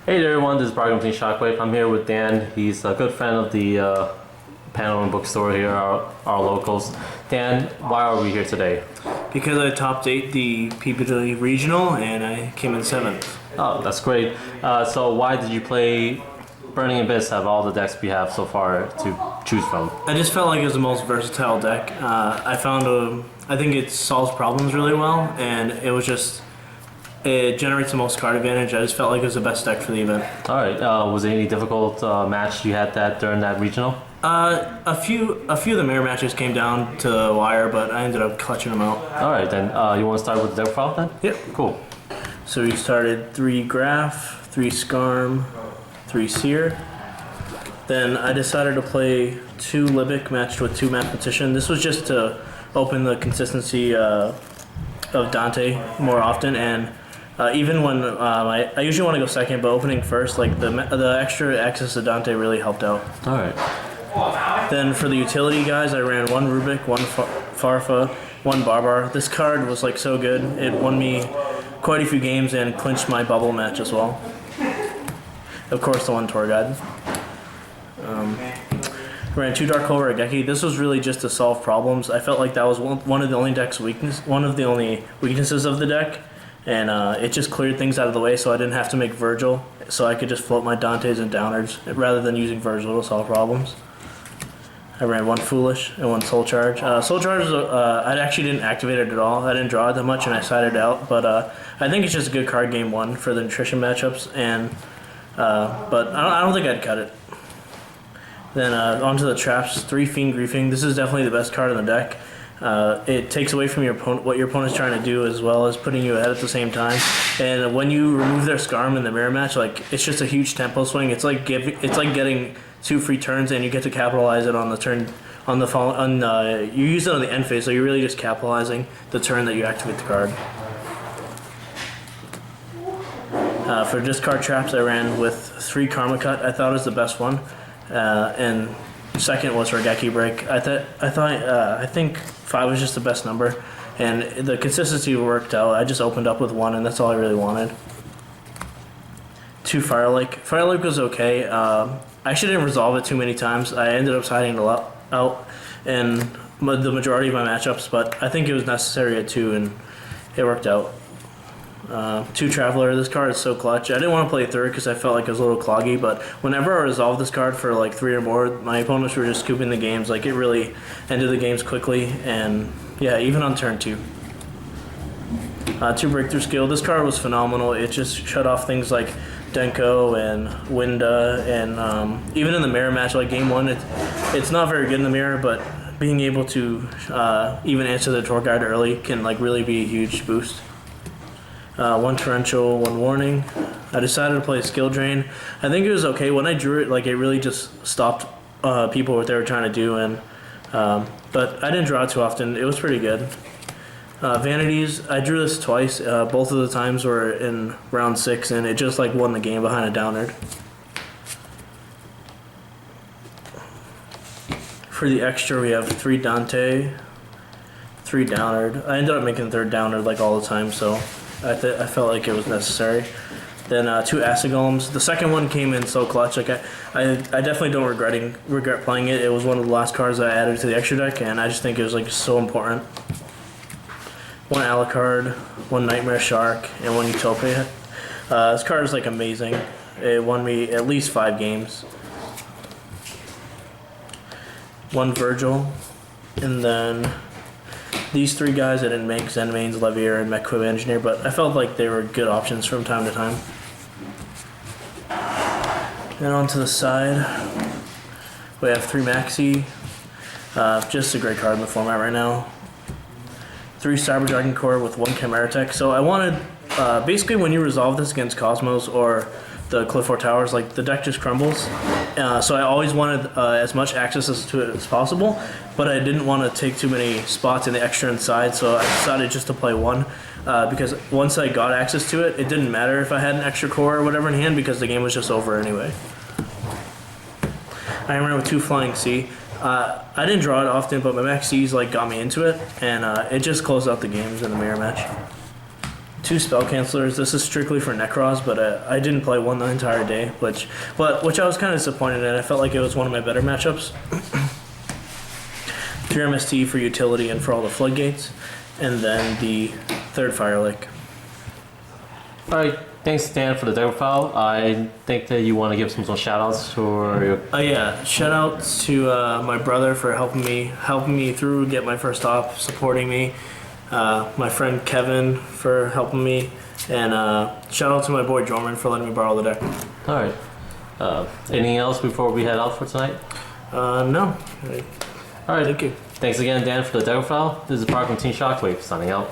Hey there everyone, this is Brian from Shockwave. I'm here with Dan. He's a good friend of the panel and bookstore here, our locals. Dan, why are we here today? Because I top 8 the Peabody Regional and I came in 7th. Oh, that's great. So why did you play Burning Abyss out of all the decks we have so far to choose from? I just felt like it was the most versatile deck. I think it solves problems really well, and it generates the most card advantage. I just felt like it was the best deck for the event. Alright, was there any difficult match you had during that regional? A few of the mirror matches came down to the wire, but I ended up clutching them out. Alright, then you want to start with the deck file then? Yep. Cool. So we started 3 Graph, 3 Skarm, 3 Seer. Then I decided to play 2 Libic matched with 2 Mathematician. This was just to open the consistency of Dante more often, and even when I usually want to go second, but opening first, like the extra access to Dante really helped out. Alright. Then for the utility guys, I ran 1 Rubik, 1 Farfa, 1 Barbar. This card was like so good. It won me quite a few games and clinched my bubble match as well. Of course, the 1 Tour Guide. Ran 2 Dark Hole Raigeki. This was really just to solve problems. I felt like that was one of the only weaknesses of the deck, and it just cleared things out of the way, so I didn't have to make Virgil, so I could just float my Dantes and Downards rather than using Virgil to solve problems. I ran 1 Foolish and 1 Soul Charge. Soul Charge, I actually didn't activate it at all. I didn't draw it that much, and I sided out, but I think it's just a good card game 1 for the nutrition matchups, and but I don't think I'd cut it. Then onto the traps, 3 Fiend Griefing. This is definitely the best card in the deck. It takes away from your opponent what your opponent's trying to do, as well as putting you ahead at the same time. And when you remove their Skarm in the mirror match, like it's just a huge tempo swing. It's like getting 2 free turns, and you get to capitalize it on the turn on the fall. You use it on the end phase, so you're really just capitalizing the turn that you activate the card. For discard traps, I ran with 3 Karma Cut. I thought it was the best one. And second was Raigeki Break. I think 5 was just the best number, and the consistency worked out. I just opened up with 1, and that's all I really wanted. 2 Fire Lake. Fire Lake was okay. I actually didn't resolve it too many times. I ended up siding it out in the majority of my matchups, but I think it was necessary at 2, and it worked out. 2 Traveler. This card is so clutch. I didn't want to play 3rd because I felt like it was a little cloggy, but whenever I resolved this card for like 3 or more, my opponents were just scooping the games. Like it really ended the games quickly, and yeah, even on turn 2. 2 Breakthrough Skill. This card was phenomenal. It just shut off things like Denko and Winda, and even in the mirror match, like game 1, it's not very good in the mirror, but being able to even answer the tour guide early can like really be a huge boost. 1 Torrential, 1 Warning. I decided to play Skill Drain. I think it was okay. When I drew it, like it really just stopped people what they were trying to do, and but I didn't draw it too often. It was pretty good. Vanities. I drew this twice. Both of the times were in round 6, and it just like won the game behind a Downard. For the extra, we have 3 Dante, 3 Downard. I ended up making 3rd Downard like all the time, so I felt like it was necessary. Then 2 Acid Golems. The second one came in so clutch. Like I definitely don't regret playing it. It was one of the last cards I added to the extra deck, and I just think it was like so important. 1 Alucard, 1 Nightmare Shark, and 1 Utopia. This card is like amazing. It won me at least 5 games. 1 Virgil, and then these 3 guys I didn't make: Zenmains, Levier, and MechQuib Engineer, but I felt like they were good options from time to time. And onto the side, we have 3 Maxi. Just a great card in the format right now. 3 Cyber Dragon Core with 1 Chimera Tech. So I wanted, basically when you resolve this against Cosmos or the Clifford Towers, like the deck just crumbles. So I always wanted as much access to it as possible, but I didn't want to take too many spots in the extra inside, so I decided just to play 1. Because once I got access to it, it didn't matter if I had an extra core or whatever in hand, because the game was just over anyway. I ran with 2 Flying Sea. I didn't draw it often, but my Max C's like got me into it, and it just closed out the games in the mirror match. 2 spell cancelers. This is strictly for Necros, but I didn't play one the entire day, which I was kind of disappointed in. I felt like it was one of my better matchups. 3 MST for utility and for all the floodgates, and then the 3rd Fire Lake. All right, thanks Dan for the deck file. I think that you want to give some shout outs for your... Yeah, shout out to my brother for helping me through, get my first op, supporting me. My friend Kevin for helping me, and shout out to my boy Jorman for letting me borrow the deck. All right. Anything else before we head out for tonight? No. All right. Thank you. Thanks again, Dan, for the deck file. This is Park from Team Shockwave signing out.